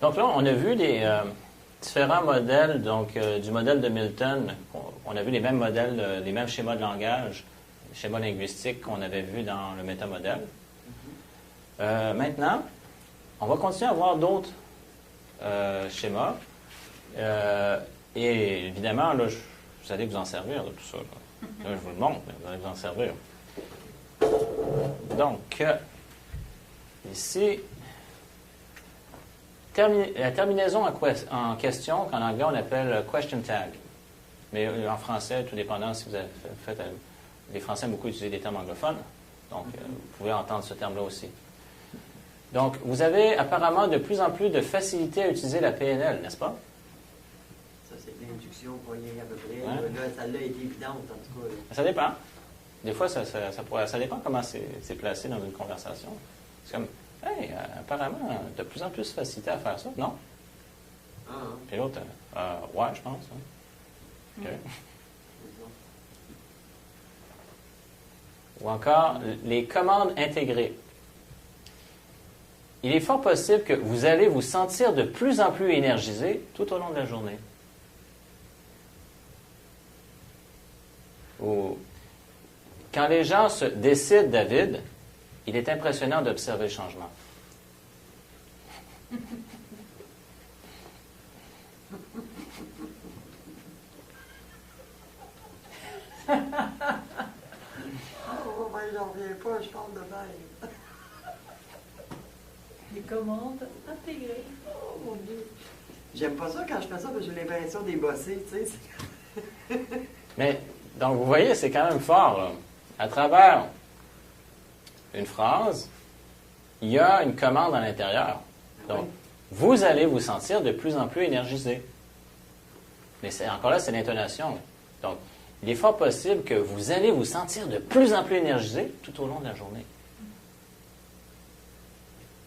Donc là, on a vu les différents modèles, donc du modèle de Milton. On a vu les mêmes modèles, les mêmes schémas de langage, les schémas linguistiques qu'on avait vus dans le métamodèle. Maintenant, on va continuer à voir d'autres schémas. Et évidemment, là, vous allez vous en servir de tout ça. Là, je vous le montre, mais vous allez vous en servir. Donc, ici, la terminaison en question, qu'en anglais on appelle question tag. Mais en français, tout dépendant si vous avez fait. Les Français ont beaucoup utilisé des termes anglophones, donc vous pouvez entendre ce terme-là aussi. Donc, vous avez apparemment de plus en plus de facilité à utiliser la PNL, n'est-ce pas? Ça, c'est l'induction poignée à peu près. Ouais. Là, celle-là est évidente, en tout cas. Là. Ça dépend. Des fois, ça dépend comment c'est placé dans une conversation. C'est comme, hey, apparemment, de plus en plus de facilité à faire ça, non? Ah, Puis l'autre, ouais, je pense. Hein. OK. Ou encore, les commandes intégrées. Il est fort possible que vous allez vous sentir de plus en plus énergisé tout au long de la journée. Ou, quand les gens se décident, David, il est impressionnant d'observer le changement. Oh, ben, j'en reviens pas, je parle de même. Les commandes intégrées. Oh, mon Dieu. J'aime pas ça quand je fais ça, parce que j'ai l'impression d'y bosser, tu sais. Mais, donc, vous voyez, c'est quand même fort, là. À travers une phrase, il y a une commande à l'intérieur. Donc, vous allez vous sentir de plus en plus énergisé. Mais encore là, c'est l'intonation. Donc, il est fort possible que vous allez vous sentir de plus en plus énergisé tout au long de la journée.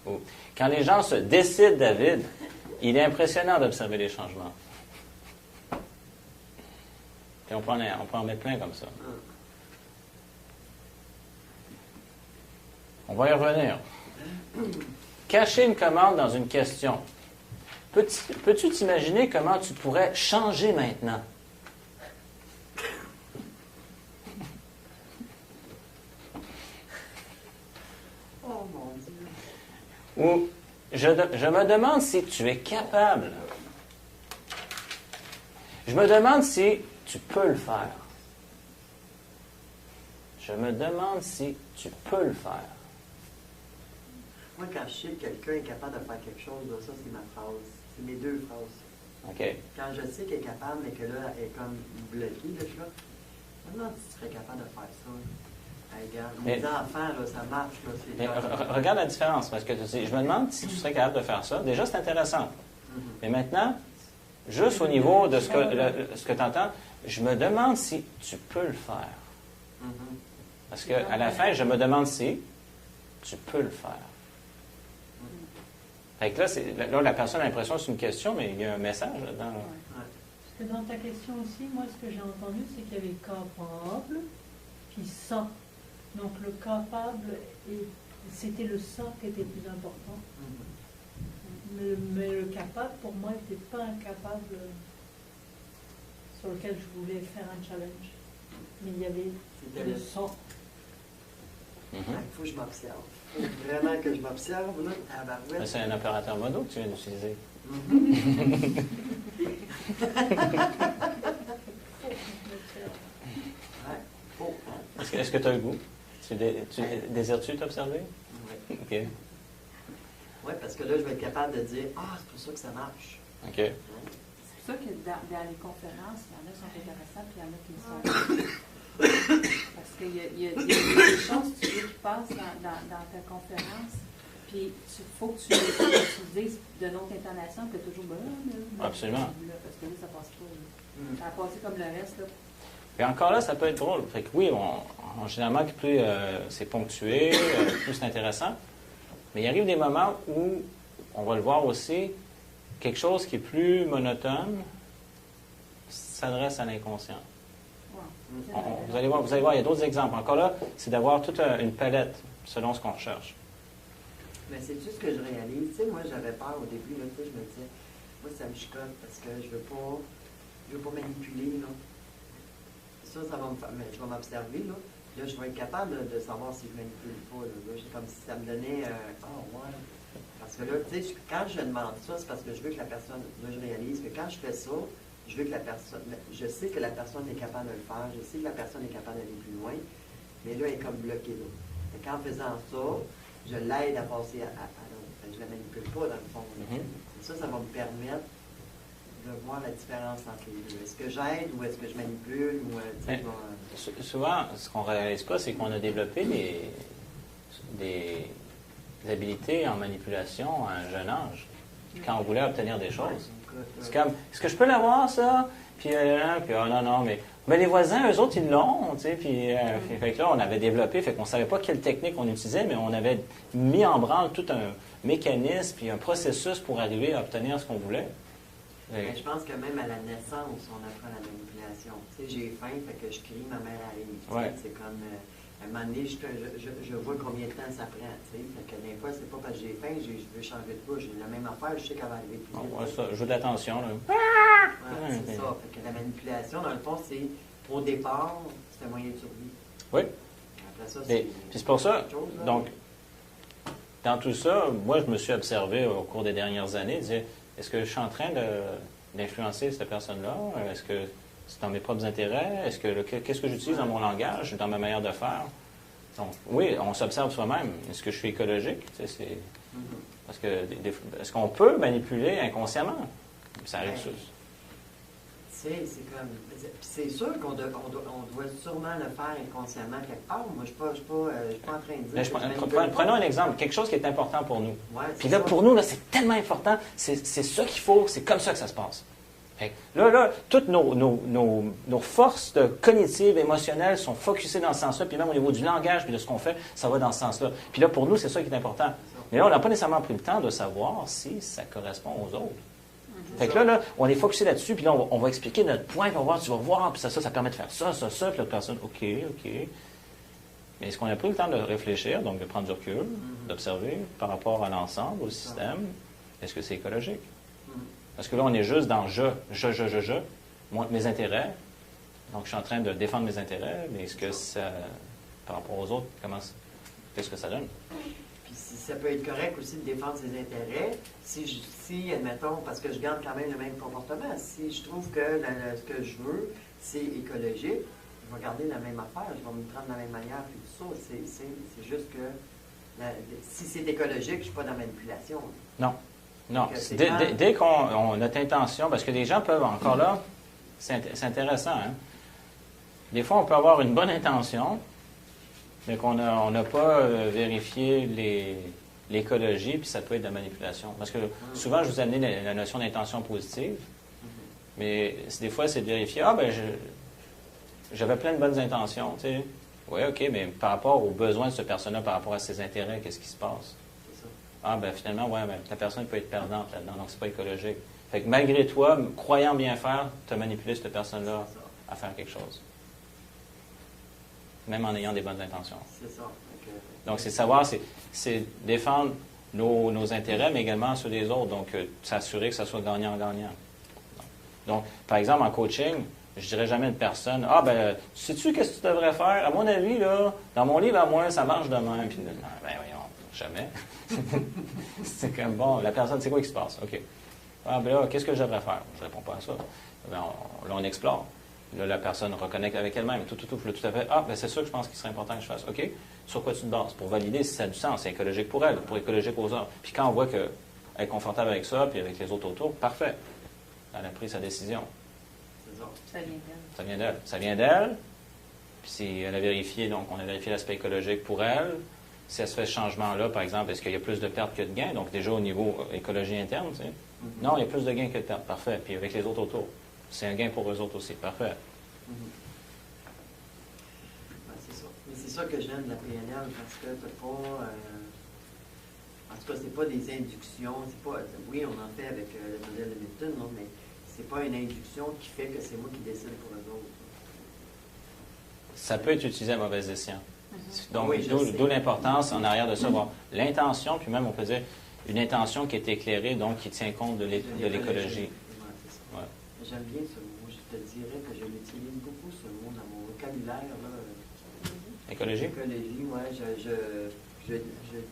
Ou, quand les gens se décident, David, il est impressionnant d'observer les changements. Puis on peut en mettre plein comme ça. On va y revenir. Cacher une commande dans une question. Peux-tu t'imaginer comment tu pourrais changer maintenant? Oh mon Dieu. Ou je me demande si tu es capable. Je me demande si tu peux le faire. Je me demande si tu peux le faire. Moi, quand je sais que quelqu'un est capable de faire quelque chose, là, ça, c'est ma phrase. C'est mes deux phrases. OK. Quand je sais qu'elle est capable, mais que là, elle est comme bloquée, là, je suis là. Maintenant, tu serais capable de faire ça. Hey, regarde, Mais- mes enfants, là, ça marche, là. C'est Mais genre- regarde la différence, parce que tu dis, je me demande si tu serais capable de faire ça. Déjà, c'est intéressant. Mais maintenant, juste au niveau de ce que tu entends, je me demande si tu peux le faire. Mhm. Parce qu'à la fin, je me demande si tu peux le faire. Fait que là, la personne a l'impression que c'est une question, mais il y a un message là-dedans. là. Parce que dans ta question aussi, moi, ce que j'ai entendu, c'est qu'il y avait capable, puis sans. Donc, le capable, c'était le sans qui était plus important. Mais le capable, pour moi, n'était pas un capable sur lequel je voulais faire un challenge. Mais il y avait C'était le le sans. Mhm. Il faut que je m'observe. Il faut vraiment que je m'observe, là. Ah, ben, ouais. Mais c'est un opérateur modo que tu viens d'utiliser. Ouais. Oh. Est-ce que tu as le goût? Désires-tu t'observer? Ouais. OK. Oui, parce que là, je vais être capable de dire ah, c'est pour ça que ça marche. OK. C'est pour ça que dans les conférences, il y en a qui sont intéressants, puis il y en a qui ne sont pas. Parce qu'il y a des choses, tu veux, qui passent dans ta conférence, puis il faut que tu dises de notre intonation que toujours Absolument. parce que là, ça passe pas. Là. Ça a passé comme le reste. Là. Et encore là, ça peut être drôle. Fait que oui, généralement, plus c'est ponctué, plus c'est intéressant. Mais il arrive des moments où, on va le voir aussi, quelque chose qui est plus monotone s'adresse à l'inconscient. Ouais. Vous allez voir, il y a d'autres exemples. Encore là, c'est d'avoir toute une palette selon ce qu'on recherche. Mais c'est-tu ce que je réalise? Tu sais, moi, j'avais peur au début, là, tu sais, je me disais, moi, ça me chicote parce que je veux pas manipuler, là. Ça va me faire, mais je vais m'observer, là. Là, je vais être capable de savoir si je manipule pas, là. C'est comme si ça me donnait, ouais. Parce que là, tu sais, quand je demande ça, c'est parce que je veux que la personne, là, je réalise que quand je fais ça, je veux que la personne, je sais que la personne est capable de le faire, je sais que la personne est capable d'aller plus loin, mais là, elle est comme bloquée, là. Fait qu'en faisant ça, je l'aide à passer à l'autre. Je ne la manipule pas, dans le fond. Ça va me permettre de voir la différence entre les deux. Est-ce que j'aide ou est-ce que je manipule? Souvent, ce qu'on ne réalise pas, c'est qu'on a développé des habilités en manipulation à un jeune âge, quand on voulait obtenir des choses. C'est comme, est-ce que je peux l'avoir, ça? Puis non, mais les voisins, eux autres, ils l'ont, tu sais, puis fait que là, on avait développé, fait qu'on ne savait pas quelle technique on utilisait, mais on avait mis en branle tout un mécanisme, puis un processus pour arriver à obtenir ce qu'on voulait. Je pense que même à la naissance, on apprend la manipulation. Tu sais, j'ai faim, fait que je crie, ma mère arrive. Ouais. C'est comme, à un moment donné, je vois combien de temps ça prend. Tu sais, fait que des fois, c'est pas parce que j'ai faim, je veux changer de bouche. J'ai la même affaire, je sais qu'elle va arriver plus vite. Ouais, ça, je veux de l'attention, là. Ouais, c'est ça. Fait que la manipulation, dans le fond, c'est, au départ, c'est un moyen de survie. Oui. Après ça, Puis c'est pour ça, donc, dans tout ça, moi, je me suis observé au cours des dernières années, dire, est-ce que je suis en train d'influencer cette personne-là? Est-ce que c'est dans mes propres intérêts? Qu'est-ce que j'utilise dans mon langage, dans ma manière de faire? Donc, oui, on s'observe soi-même. Est-ce que je suis écologique? Parce que est-ce qu'on peut manipuler inconsciemment? Ça arrive tous. C'est comme. C'est sûr qu'on doit sûrement le faire inconsciemment quelque part. Moi, je ne suis pas en train de dire. Prenons un exemple, quelque chose qui est important pour nous. Ouais, puis là, pour nous, là, c'est tellement important, c'est ça qu'il faut, c'est comme ça que ça se passe. Là, toutes nos forces cognitives, émotionnelles sont focusées dans ce sens-là, puis même au niveau du langage, puis de ce qu'on fait, ça va dans ce sens-là. Puis là, pour nous, c'est ça qui est important. Mais là, on n'a pas nécessairement pris le temps de savoir si ça correspond aux autres. Fait que là, on est focusé là-dessus, puis là, on va expliquer notre point, puis tu vas voir, puis ça permet de faire ça, puis l'autre personne, OK. Mais est-ce qu'on a pris le temps de réfléchir, donc de prendre du recul, d'observer par rapport à l'ensemble, au système? Est-ce que c'est écologique? Parce que là, on est juste dans moi, mes intérêts. Donc, je suis en train de défendre mes intérêts, mais est-ce que ça, par rapport aux autres, qu'est-ce que ça donne? Puis ça peut être correct aussi de défendre ses intérêts, si admettons, parce que je garde quand même le même comportement, si je trouve que ce que je veux, c'est écologique, je vais garder la même affaire, je vais me prendre de la même manière, puis tout ça. C'est juste que si c'est écologique, je ne suis pas dans la manipulation. Non. Dès qu'on a notre intention, parce que les gens peuvent encore là, c'est intéressant, hein? Des fois, on peut avoir une bonne intention, mais qu'on n'a pas vérifié l'écologie, puis ça peut être de la manipulation. Parce que souvent, je vous ai amené la notion d'intention positive, mais des fois, c'est de vérifier, j'avais plein de bonnes intentions, tu sais. Oui, OK, mais par rapport aux besoins de cette personne-là, par rapport à ses intérêts, qu'est-ce qui se passe? Finalement, la personne peut être perdante là-dedans, donc c'est pas écologique. Fait que malgré toi, croyant bien faire, tu as manipulé cette personne-là à faire quelque chose. Même en ayant des bonnes intentions. C'est ça. Donc, c'est savoir, c'est défendre nos intérêts, mais également ceux des autres. Donc, s'assurer que ça soit gagnant-gagnant. Donc, par exemple, en coaching, je dirais jamais à une personne, sais-tu qu'est-ce que tu devrais faire? À mon avis, là, dans mon livre, à moi, ça marche de même. Puis, voyons, jamais. C'est comme, bon, la personne, c'est quoi qui se passe? OK. Là, qu'est-ce que je devrais faire? Je ne réponds pas à ça. Là, on explore. Là, la personne reconnecte avec elle-même. Tout à fait. C'est ça que je pense qu'il serait important que je fasse. OK. Sur quoi tu te bases? Pour valider si ça a du sens. C'est écologique pour elle, pour écologique aux autres. Puis quand on voit qu'elle est confortable avec ça, puis avec les autres autour, parfait. Elle a pris sa décision. C'est ça. Ça vient d'elle. Ça vient d'elle. Ça vient d'elle. Puis si elle a vérifié, donc on a vérifié l'aspect écologique pour elle. Si elle se fait ce changement-là, par exemple, est-ce qu'il y a plus de pertes que de gains? Donc déjà au niveau écologie interne, tu sais. Non, il y a plus de gains que de pertes. Parfait. Puis avec les autres autour. C'est un gain pour eux autres aussi. Parfait. C'est ça. Mais c'est ça que j'aime de la PNL, parce que t'as pas... en tout cas, c'est pas des inductions. Oui, on en fait avec le modèle de Milton, non, mais c'est pas une induction qui fait que c'est moi qui décide pour eux autres. Ça peut être utilisé à mauvais escient. Donc, Oui, je sais. d'où l'importance en arrière de ça, voir l'intention, puis même on peut dire une intention qui est éclairée, donc qui tient compte de l'écologie. Ouais, c'est ça. Ouais. J'aime bien ce mot. Je te dirais que je l'utilise beaucoup, ce mot, dans mon vocabulaire. Là. Écologie? Écologie, oui. Je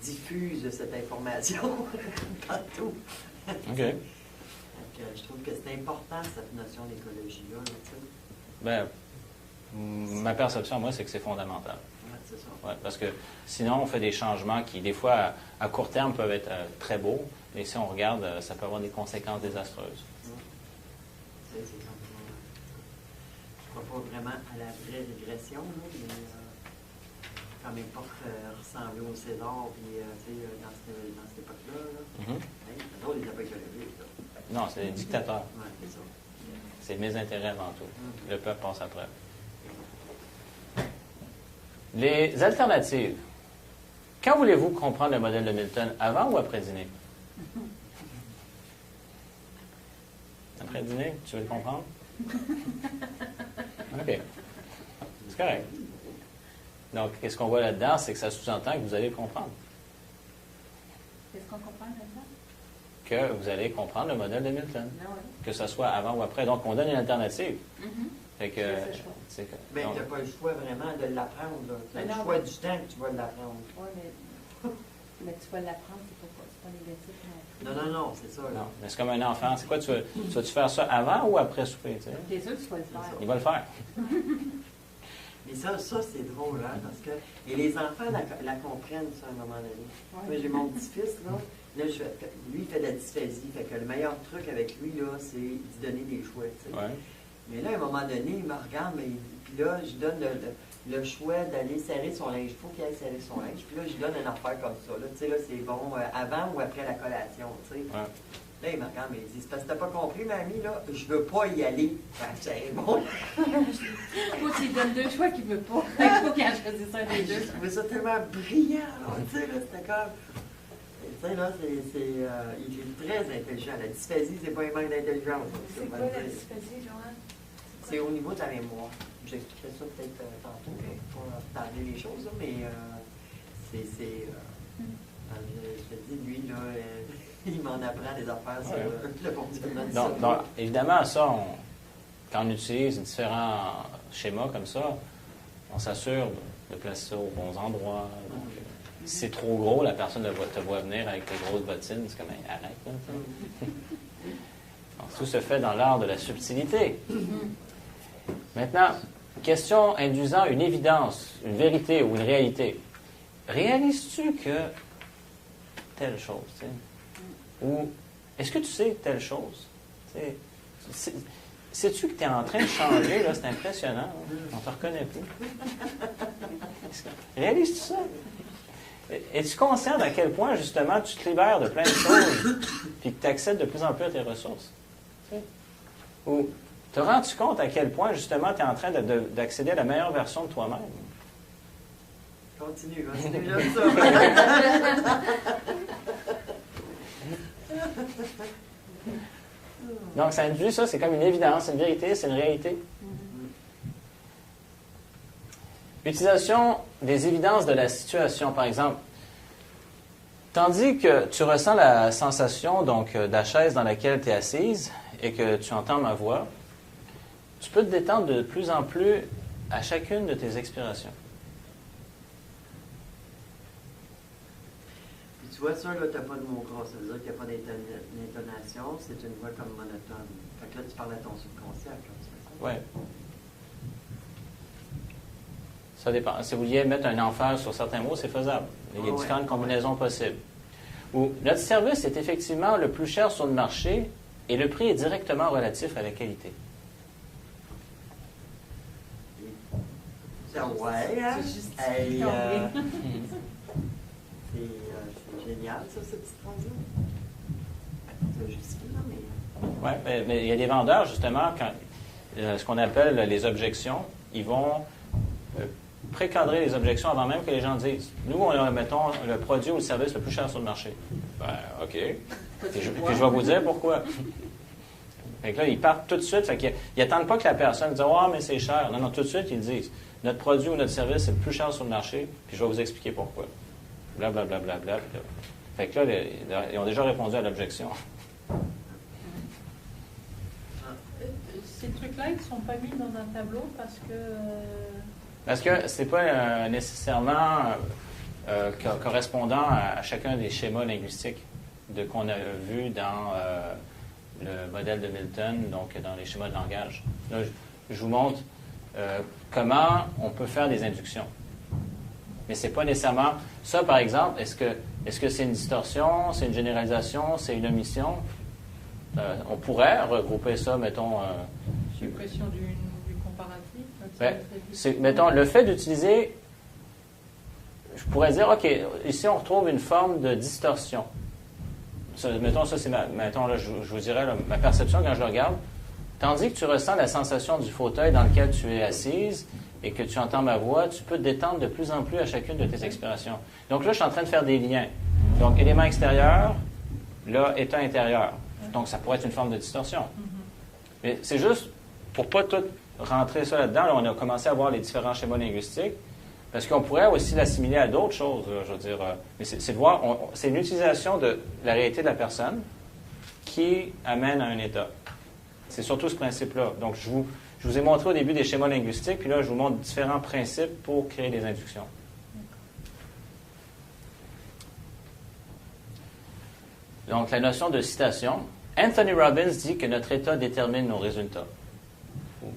diffuse cette information partout. OK. Donc, je trouve que c'est important, cette notion d'écologie-là. Là, tu sais. Ben, ma perception, moi, c'est que c'est fondamental. Ouais, c'est ça. Ouais, parce que sinon, on fait des changements qui, des fois, à court terme, peuvent être très beaux, mais si on regarde, ça peut avoir des conséquences désastreuses. C'est comme, je ne crois pas vraiment à la vraie régression, là, mais quand même pas ressembler au César, puis dans cette époque-là. Là. Mhm. C'est drôle, les pas écologiques. Là. Non, c'est des dictateurs. Ouais, c'est ça. C'est mes intérêts avant tout. Le peuple passe après. Les alternatives. Quand voulez-vous comprendre le modèle de Milton, avant ou après dîner? Après dîner, tu veux le comprendre? OK. C'est correct. Donc, qu'est-ce qu'on voit là-dedans, c'est que ça sous-entend que vous allez le comprendre. Qu'est-ce qu'on comprend là-dedans? Que vous allez comprendre le modèle de Milton. Non, oui. Que ce soit avant ou après. Donc, on donne une alternative. Fait que, C'est ce choix. c'est que- Mais donc, tu n'as pas le choix vraiment de l'apprendre. Tu as Mais le non, choix mais- du temps que tu vas l'apprendre. Oui, mais tu vas l'apprendre, c'est pas négatif non plus. Non, c'est ça. Là. non, mais c'est comme un enfant. C'est quoi, tu vas-tu faire ça avant ou après souper? Tu sais? T'es sûr que tu vas le faire. Il va le faire. Mais ça c'est drôle, hein, parce que... Et les enfants la comprennent, ça, à un moment donné. Ouais. Moi, j'ai mon petit-fils, là. Lui, il fait de la dysphasie. Fait que le meilleur truc avec lui, là, c'est d'y donner des choix, tu sais. Ouais. Mais là, à un moment donné, il me regarde, puis là, je donne le choix d'aller serrer son linge. Il faut qu'il aille serrer son linge. Puis là, je donne une affaire comme ça. Là, tu sais, là, c'est bon, avant ou après la collation, tu sais. Ouais. Là, il me regarde, mais il dit, c'est parce que t'as pas compris, mamie, là, je veux pas y aller. C'est bon. Faut qu'il donne deux choix qu'il veut pas. Il faut qu'il en choisisse un des Je deux. trouvais ça tellement brillant, là, tu sais, là, c'était comme... Tu sais, là, il est très intelligent. La dysphasie, c'est pas un manque d'intelligence. C'est quoi la dysphasie, Joanne? C'est au niveau de la mémoire. J'expliquerai ça peut-être tantôt pour parler les choses, là, mais je te dis, lui, là, il m'en apprend des affaires sur le fonctionnement du cerveau. Donc, évidemment, ça, quand on utilise différents schémas comme ça, on s'assure de placer ça aux bons endroits. Donc, si c'est trop gros, la personne te voit venir avec tes grosses bottines, c'est comme, arrête. Là, donc, tout se fait dans l'art de la subtilité. Maintenant, question induisant une évidence, une vérité ou une réalité. Réalises-tu que telle chose, tu sais? Ou est-ce que tu sais telle chose? Sais-tu que tu es en train de changer, là? C'est impressionnant. Hein? On ne te reconnaît plus. Réalises-tu ça? Es-tu conscient à quel point, justement, tu te libères de plein de choses puis que tu accèdes de plus en plus à tes ressources? Tu sais? Ou te rends-tu compte à quel point, justement, tu es en train d'accéder à la meilleure version de toi-même? Continue, j'aime ça. Donc, ça induit ça, c'est comme une évidence, une vérité, c'est une réalité. Utilisation des évidences de la situation, par exemple. Tandis que tu ressens la sensation donc, de la chaise dans laquelle tu es assise et que tu entends ma voix, tu peux te détendre de plus en plus à chacune de tes expirations. Puis tu vois, ça, là, tu n'as pas de mots gras, ça veut dire qu'il n'y a pas d'intonation, c'est une voix comme monotone. Fait que là, tu parles à ton subconscient quand tu fais ça. Oui. Ça dépend. Si vous vouliez mettre un emphase sur certains mots, c'est faisable. Il y a différentes combinaisons possibles. Ou notre service est effectivement le plus cher sur le marché et le prix est directement relatif à la qualité. Ça, ouais, hein? Hey, c'est génial, ça, cette petite phrase-là. C'est justifié, là, mais... Oui, mais il y a des vendeurs, justement, quand ce qu'on appelle les objections, ils vont précadrer les objections avant même que les gens disent. Nous, on a, mettons, le produit ou le service le plus cher sur le marché. Ben, OK. Puis je vais vous dire pourquoi. Fait que là, ils partent tout de suite. Fait qu'ils n'attendent pas que la personne dise « Ah, mais c'est cher ». Non, tout de suite, ils disent notre produit ou notre service est le plus cher sur le marché, puis je vais vous expliquer pourquoi. Blablabla. Bla, bla, bla, bla. Fait que là, ils ont déjà répondu à l'objection. Ces trucs-là, ils ne sont pas mis dans un tableau parce que... Parce que c'est pas nécessairement correspondant à chacun des schémas linguistiques qu'on a vu dans le modèle de Milton, donc dans les schémas de langage. Là, je vous montre comment on peut faire des inductions. Mais c'est pas nécessairement... Ça, par exemple, est-ce que c'est une distorsion, c'est une généralisation, c'est une omission? On pourrait regrouper ça, mettons... suppression du comparatif. Ben, mettons, le fait d'utiliser... Je pourrais dire, OK, ici, on retrouve une forme de distorsion. Ça, mettons, ça, c'est mettons, là, je vous dirais, là, ma perception quand je le regarde. Tandis que tu ressens la sensation du fauteuil dans lequel tu es assise et que tu entends ma voix, tu peux te détendre de plus en plus à chacune de tes expirations. Donc là, je suis en train de faire des liens. Donc, élément extérieur, là, état intérieur. Donc, ça pourrait être une forme de distorsion. Mais c'est juste, pour pas tout rentrer ça là-dedans, là, on a commencé à voir les différents schémas linguistiques, parce qu'on pourrait aussi l'assimiler à d'autres choses, je veux dire. Mais c'est de voir, c'est une utilisation de la réalité de la personne qui amène à un état. C'est surtout ce principe-là. Donc, je vous ai montré au début des schémas linguistiques, puis là, je vous montre différents principes pour créer des inductions. Donc, la notion de citation. Anthony Robbins dit que notre état détermine nos résultats.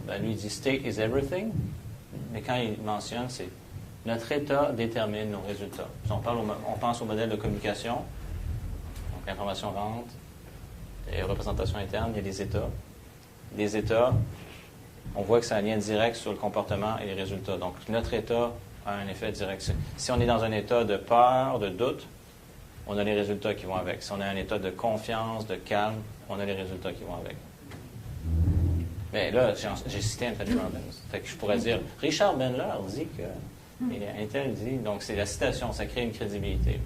Ben, lui, il dit « state is everything », mais quand il mentionne, c'est « notre état détermine nos résultats ». Si on pense au modèle de communication, donc l'information rentre, les représentations internes, il y a des états. Les états, on voit que ça a un lien direct sur le comportement et les résultats. Donc, notre état a un effet direct. Si on est dans un état de peur, de doute, on a les résultats qui vont avec. Si on a un état de confiance, de calme, on a les résultats qui vont avec. Mais là, j'ai cité Anthony Robbins. Fait que je pourrais dire, Richard Bandler dit que... Et un tel dit... Donc, c'est la citation, ça crée une crédibilité.